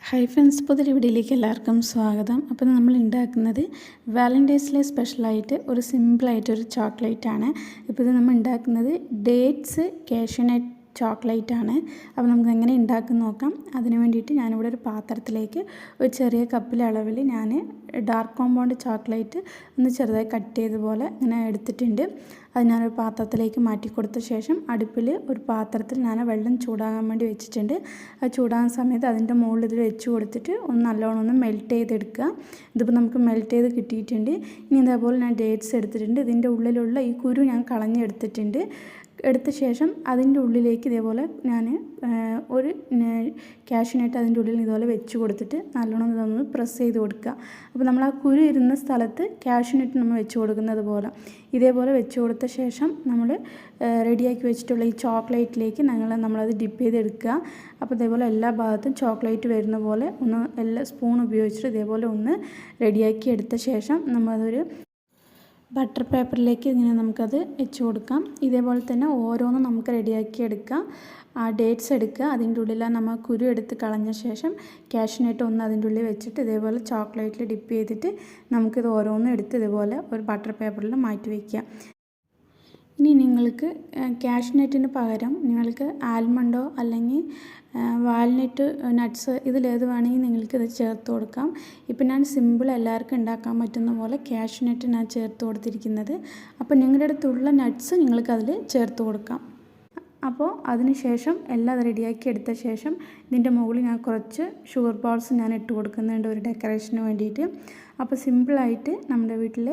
Hi friends, പുതിയൊരു വീഡിയോയിലേക്ക് എല്ലാവർക്കും സ്വാഗതം. അപ്പോൾ നമ്മൾ ഉണ്ടാക്കുന്നത് വാലൻറ്റൈൻസ് ഡേ സ്പെഷ്യലായിട്ട് ഒരു സിമ്പിളായിട്ടൊരു ചോക്ലേറ്റാണ്. ഇപ്പോൾ ഇത് നമ്മൾ ഉണ്ടാക്കുന്നത് ഡേറ്റ്സ് കാഷ്യൂനട്ട് ചോക്ലേറ്റ് ആണ്. അപ്പോൾ നമുക്ക് എങ്ങനെ ഉണ്ടാക്കുന്ന നോക്കാം. അതിന് വേണ്ടിയിട്ട് ഞാനിവിടെ ഒരു പാത്രത്തിലേക്ക് ഒരു ചെറിയ കപ്പിലെ അളവിൽ ഞാൻ ഡാർക്ക് കോമ്പൗണ്ട് ചോക്ലേറ്റ് ഒന്ന് ചെറുതായി കട്ട് ചെയ്ത പോലെ ഇങ്ങനെ എടുത്തിട്ടുണ്ട്. അത് ഞാനൊരു പാത്രത്തിലേക്ക് മാറ്റി കൊടുത്ത ശേഷം അടുപ്പിൽ ഒരു പാത്രത്തിൽ ഞാൻ വെള്ളം ചൂടാകാൻ വേണ്ടി വെച്ചിട്ടുണ്ട്. അത് ചൂടാകുന്ന സമയത്ത് അതിൻ്റെ മുകളിൽ ഇത് വെച്ച് കൊടുത്തിട്ട് ഒന്ന് നല്ലോണം ഒന്ന് മെൽറ്റ് ചെയ്തെടുക്കുക. ഇതിപ്പോൾ നമുക്ക് മെൽറ്റ് ചെയ്ത് കിട്ടിയിട്ടുണ്ട്. ഇനി ഇതേപോലെ ഞാൻ ഡേറ്റ്സ് എടുത്തിട്ടുണ്ട്. ഇതിൻ്റെ ഉള്ളിലുള്ള ഈ കുരു ഞാൻ കളഞ്ഞെടുത്തിട്ടുണ്ട്. എടുത്ത ശേഷം അതിൻ്റെ ഉള്ളിലേക്ക് ഇതേപോലെ ഞാൻ ഒരു കാഷ്യൂനട്ട് അതിൻ്റെ ഉള്ളിൽ ഇതുപോലെ വെച്ച് കൊടുത്തിട്ട് നല്ലോണം ഇതൊന്ന് പ്രസ് ചെയ്ത് കൊടുക്കുക. അപ്പോൾ നമ്മൾ ആ കുരു ഇരുന്ന സ്ഥലത്ത് കാഷ്യൂനട്ട് നമ്മൾ വെച്ച് കൊടുക്കുന്നത് പോലെ ഇതേപോലെ വെച്ച് കൊടുത്ത ശേഷം നമ്മൾ റെഡിയാക്കി വെച്ചിട്ടുള്ള ഈ ചോക്ലേറ്റിലേക്ക് നമ്മളത് ഡിപ്പ് ചെയ്തെടുക്കുക. അപ്പോൾ ഇതേപോലെ എല്ലാ ഭാഗത്തും ചോക്ലേറ്റ് വരുന്ന പോലെ ഒന്ന് എല്ലാ സ്പൂൺ ഉപയോഗിച്ചിട്ട് ഇതേപോലെ ഒന്ന് റെഡിയാക്കി എടുത്ത ശേഷം നമ്മളതൊരു ബട്ടർ പേപ്പറിലേക്ക് ഇങ്ങനെ നമുക്കത് വെച്ച് കൊടുക്കാം. ഇതേപോലെ തന്നെ ഓരോന്നും നമുക്ക് റെഡിയാക്കി എടുക്കാം. ഡേറ്റ്സ് എടുക്കുക, അതിൻ്റെ ഉള്ളിൽ നമ്മൾ കുരു എടുത്ത് കളഞ്ഞ ശേഷം കാഷ്യൂനട്ട് ഒന്ന് അതിൻ്റെ ഉള്ളിൽ വെച്ചിട്ട് ഇതേപോലെ ചോക്ലേറ്റിൽ ഡിപ്പ് ചെയ്തിട്ട് നമുക്കിത് ഓരോന്നും എടുത്ത് ഇതേപോലെ ഒരു ബട്ടർ പേപ്പറിൽ മാറ്റി വയ്ക്കുക. ഇനി നിങ്ങൾക്ക് കാഷ്യൂനട്ടിന് പകരം നിങ്ങൾക്ക് ആൽമണ്ടോ അല്ലെങ്കിൽ വാൽനട്ട് നട്ട്സ് ഇതിലേത് വേണമെങ്കിൽ നിങ്ങൾക്കിത് ചേർത്ത് കൊടുക്കാം. ഇപ്പം ഞാൻ സിമ്പിൾ എല്ലാവർക്കും ഉണ്ടാക്കാൻ പറ്റുന്ന പോലെ കാഷ്യൂനട്ട് ഞാൻ ചേർത്ത് കൊടുത്തിരിക്കുന്നത്. അപ്പോൾ നിങ്ങളുടെ അടുത്തുള്ള നട്ട്സ് നിങ്ങൾക്കതിൽ ചേർത്ത് കൊടുക്കാം. അപ്പോൾ അതിന് ശേഷം എല്ലാം റെഡിയാക്കി എടുത്ത ശേഷം ഇതിൻ്റെ മുകളിൽ ഞാൻ കുറച്ച് ഷുഗർ ബോൾസ് ഞാൻ ഇട്ട് കൊടുക്കുന്നുണ്ട് ഒരു ഡെക്കറേഷന് വേണ്ടിയിട്ട്. അപ്പോൾ സിമ്പിളായിട്ട് നമ്മുടെ വീട്ടിൽ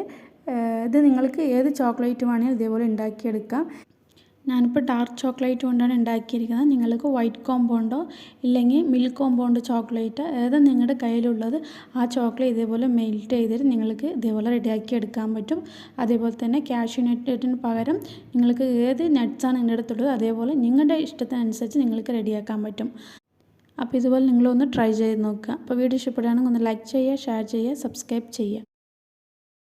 ഇത് നിങ്ങൾക്ക് ഏത് ചോക്ലേറ്റ് വേണമെങ്കിലും ഇതേപോലെ ഉണ്ടാക്കിയെടുക്കാം. ഞാനിപ്പോൾ ഡാർക്ക് ചോക്ലേറ്റ് കൊണ്ടാണ് ഉണ്ടാക്കിയിരിക്കുന്നത്. നിങ്ങൾക്ക് വൈറ്റ് കോമ്പൗണ്ടോ ഇല്ലെങ്കിൽ മിൽക്ക് കോമ്പൗണ്ട് ചോക്ലേറ്റ് ഏതാ നിങ്ങളുടെ കയ്യിലുള്ളത് ആ ചോക്ലേറ്റ് ഇതേപോലെ മെൽറ്റ് ചെയ്തിട്ട് നിങ്ങൾക്ക് ഇതേപോലെ റെഡിയാക്കി എടുക്കാൻ പറ്റും. അതേപോലെ തന്നെ കാഷ്യൂനട്ടിന് പകരം നിങ്ങൾക്ക് ഏത് നട്ട്സാണ് നിങ്ങളുടെ അടുത്തുള്ളത് അതേപോലെ നിങ്ങളുടെ ഇഷ്ടത്തിനനുസരിച്ച് നിങ്ങൾക്ക് റെഡിയാക്കാൻ പറ്റും. അപ്പോൾ ഇതുപോലെ നിങ്ങളൊന്ന് ട്രൈ ചെയ്ത് നോക്കുക. അപ്പോൾ വീഡിയോ ഇഷ്ടപ്പെടുകയാണെങ്കിൽ ഒന്ന് ലൈക്ക് ചെയ്യുക, ഷെയർ ചെയ്യുക, സബ്സ്ക്രൈബ് ചെയ്യുക.